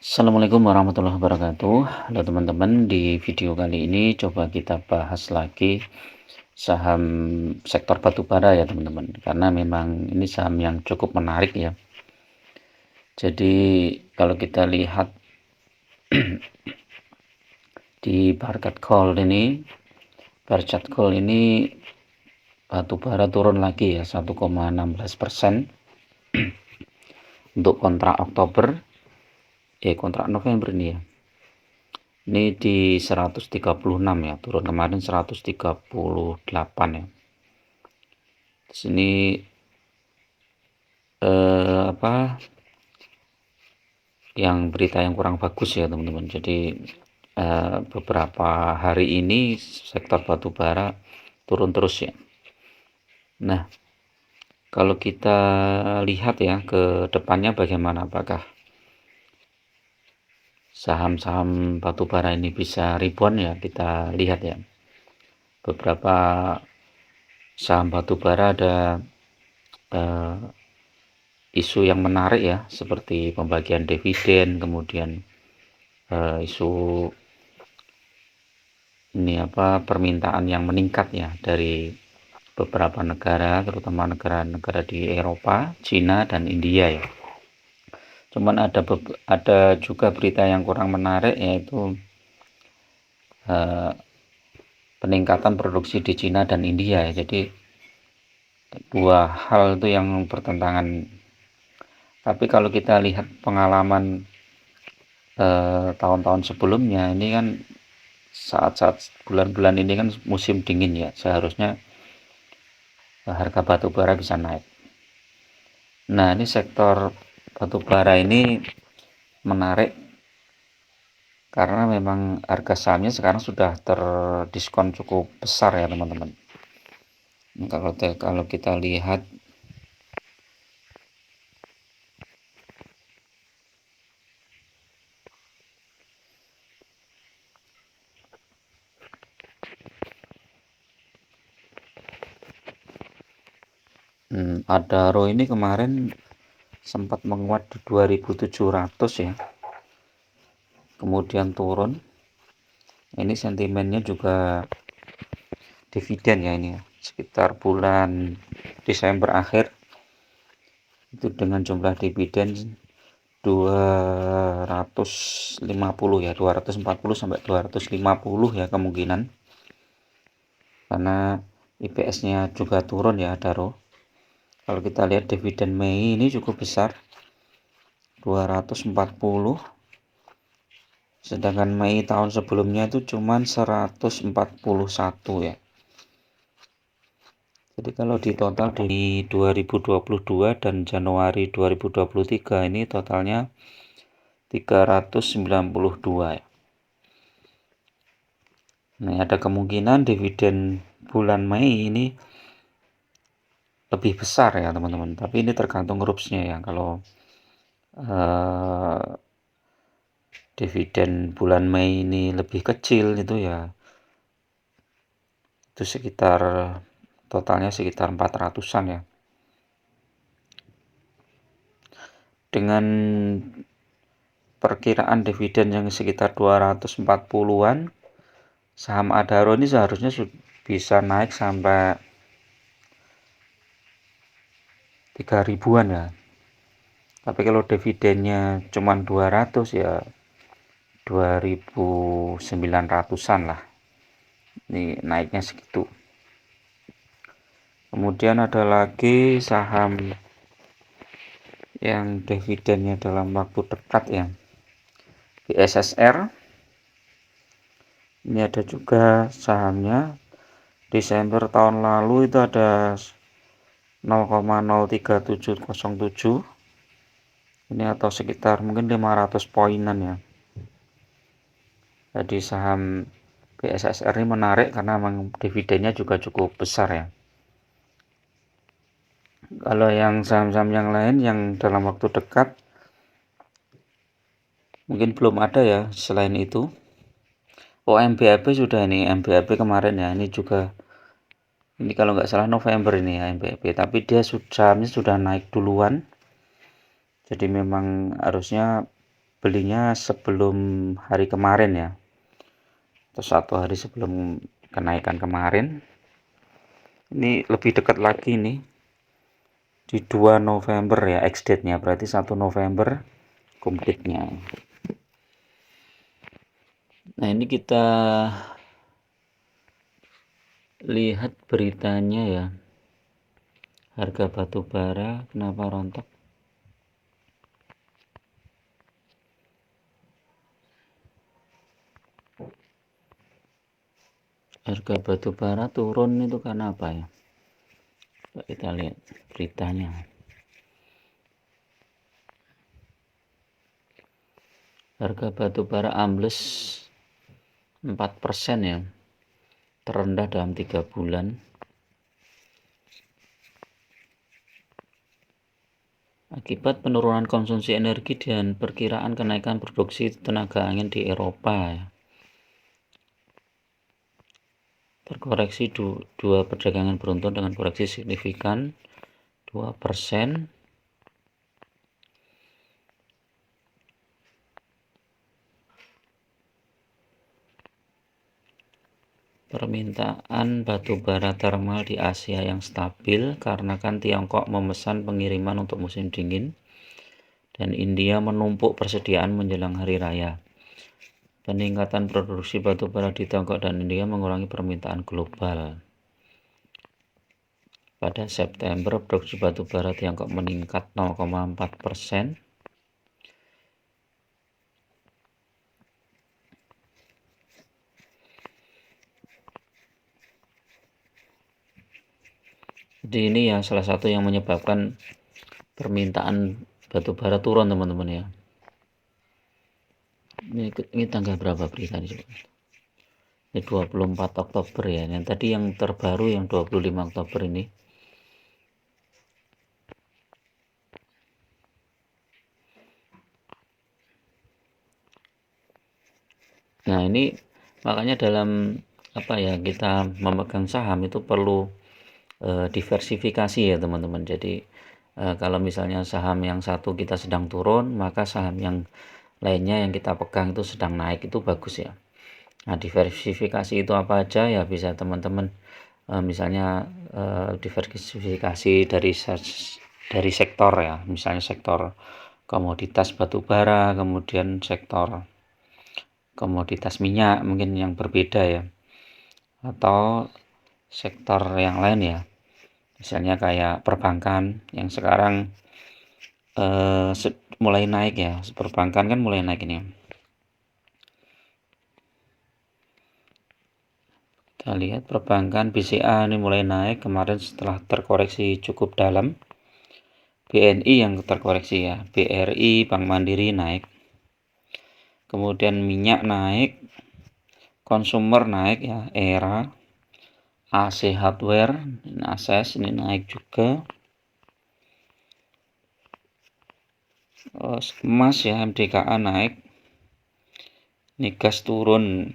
Assalamualaikum warahmatullahi wabarakatuh. Halo teman-teman, di video kali ini coba kita bahas lagi saham sektor batubara ya teman-teman. Karena memang ini saham yang cukup menarik ya. Jadi kalau kita lihat di market call ini, batubara turun lagi ya 1,16% untuk kontrak Oktober, kontrak November ini ya. Ini di 136 ya, turun kemarin 138 ya. Di sini yang berita yang kurang bagus ya teman-teman. Jadi beberapa hari ini sektor batubara turun terus ya. Nah, kalau kita lihat ya ke depannya bagaimana, apakah saham-saham batubara ini bisa rebound ya, kita lihat ya. Beberapa saham batubara ada isu yang menarik ya, seperti pembagian dividen, kemudian isu permintaan yang meningkat ya dari beberapa negara, terutama negara-negara di Eropa, Cina dan India ya. Cuman ada juga berita yang kurang menarik, yaitu peningkatan produksi di Cina dan India ya. Jadi dua hal itu yang bertentangan. Tapi kalau kita lihat pengalaman tahun-tahun sebelumnya, ini kan saat-saat bulan-bulan ini kan musim dingin ya, seharusnya harga batu bara bisa naik. Nah, ini sektor batu bara ini menarik karena memang harga sahamnya sekarang sudah terdiskon cukup besar ya teman-teman. Kalau kita lihat Adaro ini kemarin sempat menguat di 2.700 ya, kemudian turun. Ini sentimennya juga dividen ya, ini ya, sekitar bulan Desember akhir itu dengan jumlah dividen 250 ya, 240 sampai 250 ya kemungkinan, karena IPS-nya juga turun ya Adaro. Kalau kita lihat dividen Mei ini cukup besar, 240, sedangkan Mei tahun sebelumnya itu cuman 141 ya. Jadi kalau di total di 2022 dan Januari 2023 ini totalnya 392 ya. Nah, ada kemungkinan dividen bulan Mei ini lebih besar ya teman-teman, tapi ini tergantung rupsnya ya. Kalau dividen bulan Mei ini lebih kecil itu ya, itu sekitar totalnya sekitar 400-an ya. Dengan perkiraan dividen yang sekitar 240-an, saham Adaro ini seharusnya bisa naik sampai 3.000-an ya. Tapi kalau dividennya cuma 200 ya 2.900-an lah. Ini naiknya segitu. Kemudian ada lagi saham yang dividennya dalam waktu dekat ya, BSSR. Ini ada juga sahamnya. Desember tahun lalu itu ada 0,03707. Ini atau sekitar mungkin 500 poinan ya. Jadi saham BSSR ini menarik karena memang dividennya juga cukup besar ya. Kalau yang saham-saham yang lain yang dalam waktu dekat mungkin belum ada ya selain itu. MBAP sudah, ini MBAP kemarin ya, ini juga, ini kalau nggak salah November ini ya MBAP, tapi sahamnya sudah naik duluan. Jadi memang harusnya belinya sebelum hari kemarin ya, atau 1 hari sebelum kenaikan kemarin. Ini lebih dekat lagi nih, di 2 November ya ex-date-nya, berarti 1 November complete-nya. Nah ini kita lihat beritanya ya, harga batu bara kenapa rontok. Harga batu bara turun itu karena apa ya? Coba kita lihat beritanya. Harga batu bara ambles 4% ya, terendah dalam 3 bulan. Akibat penurunan konsumsi energi dan perkiraan kenaikan produksi tenaga angin di Eropa ya. Terkoreksi 2 perdagangan beruntun dengan koreksi signifikan 2%. Permintaan batu bara termal di Asia yang stabil karena kan Tiongkok memesan pengiriman untuk musim dingin dan India menumpuk persediaan menjelang hari raya. Peningkatan produksi batu bara di Tiongkok dan India mengurangi permintaan global. Pada September, produksi batu bara Tiongkok meningkat 0,4%. Jadi ini ya salah satu yang menyebabkan permintaan batu bara turun teman-teman ya. Ini tanggal berapa berita ini? Ini 24 Oktober ya. Yang tadi yang terbaru yang 25 Oktober ini. Nah ini makanya dalam apa ya, kita memegang saham itu perlu diversifikasi ya teman-teman. Jadi kalau misalnya saham yang satu kita sedang turun, maka saham yang lainnya yang kita pegang itu sedang naik, itu bagus ya. Nah diversifikasi itu apa aja ya, bisa teman-teman misalnya diversifikasi dari sektor ya, misalnya sektor komoditas batu bara, kemudian sektor komoditas minyak mungkin yang berbeda ya, atau sektor yang lain ya, misalnya kayak perbankan yang sekarang mulai naik ya, perbankan kan mulai naik ini. Kita lihat perbankan BCA ini mulai naik kemarin setelah terkoreksi cukup dalam. BNI yang terkoreksi ya, BRI, Bank Mandiri naik. Kemudian minyak naik, konsumer naik ya, ERA, AC Hardware, ASES ini naik juga. Emas ya, MDKA naik. Ini gas turun.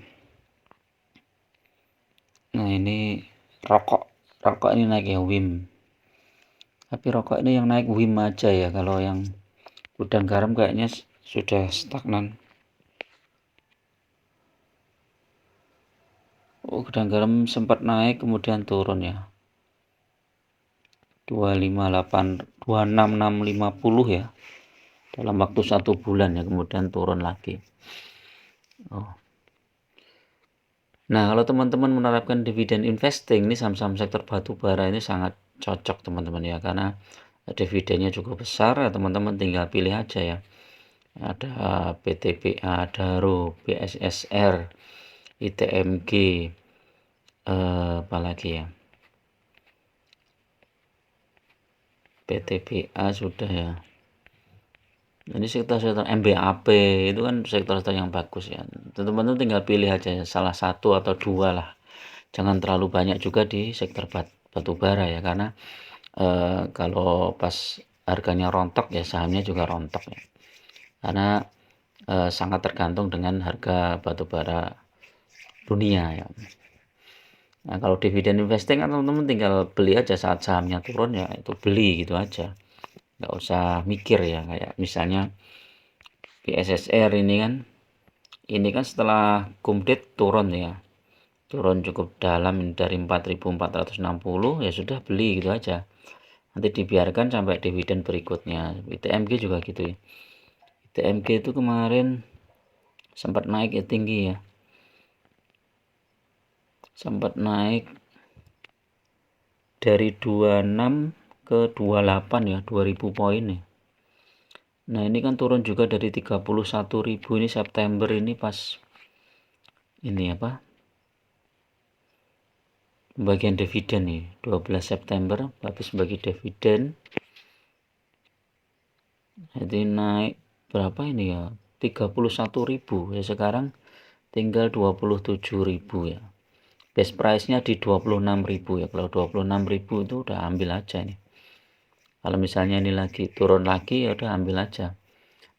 Nah ini rokok ini naik ya, WIM. Tapi rokok ini yang naik WIM aja ya, kalau yang gudang garam kayaknya sudah stagnan. Gudang garam sempat naik kemudian turun ya, 26650 ya dalam waktu 1 bulan ya, kemudian turun lagi. Nah kalau teman-teman menerapkan dividen investing, ini saham-saham sektor batu bara ini sangat cocok teman-teman ya, karena dividennya cukup besar ya, teman-teman tinggal pilih aja ya. Ada PTBA, Daro, BSSR, ITMG, apalagi ya, PTBA sudah ya. Jadi sektor-sektor MBAP itu kan sektor-sektor yang bagus ya. Teman-teman tinggal pilih aja ya, salah satu atau dua lah. Jangan terlalu banyak juga di sektor batu bara ya, karena kalau pas harganya rontok ya sahamnya juga rontok ya. Karena sangat tergantung dengan harga batu bara dunia ya. Nah kalau dividen investing kan teman-teman tinggal beli aja saat sahamnya turun ya, itu beli gitu aja, nggak usah mikir ya. Kayak misalnya GSSR ini kan setelah kumdet turun ya, turun cukup dalam dari 4.460 ya sudah beli gitu aja, nanti dibiarkan sampai dividen berikutnya. ITMG juga gitu ya, ITMG itu kemarin sempat naik ya, tinggi ya, sempat naik dari 26 ke 28 ya, 2000 poin ya. Nah ini kan turun juga dari 31.000 ini September ini pas ini apa, pembagian dividen nih 12 September habis bagi dividen, jadi naik berapa ini ya, 31.000 ya, sekarang tinggal 27.000 ya. Best price nya di 26.000 ya, kalau 26.000 itu udah ambil aja nih. Kalau misalnya ini lagi turun lagi ya udah ambil aja,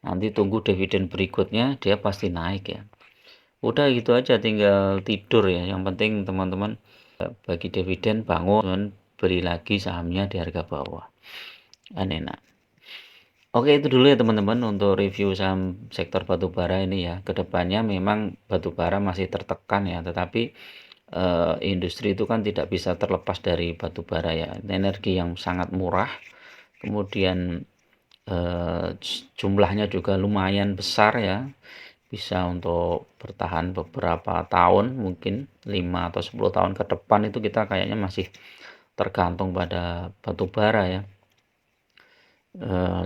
nanti tunggu dividen berikutnya dia pasti naik ya. Udah gitu aja, tinggal tidur ya, yang penting teman-teman bagi dividen bangun beli lagi sahamnya di harga bawah kan enak. Oke, itu dulu ya teman-teman untuk review saham sektor batubara ini ya. Kedepannya memang batubara masih tertekan ya, tetapi industri itu kan tidak bisa terlepas dari batubara ya. Energi yang sangat murah, kemudian jumlahnya juga lumayan besar ya, bisa untuk bertahan beberapa tahun, mungkin 5 atau 10 tahun ke depan itu kita kayaknya masih tergantung pada batubara ya.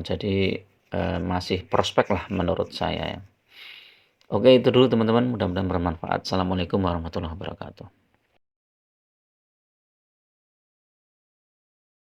Jadi masih prospek lah menurut saya ya. Oke, itu dulu teman-teman, mudah-mudahan bermanfaat. Assalamualaikum warahmatullahi wabarakatuh.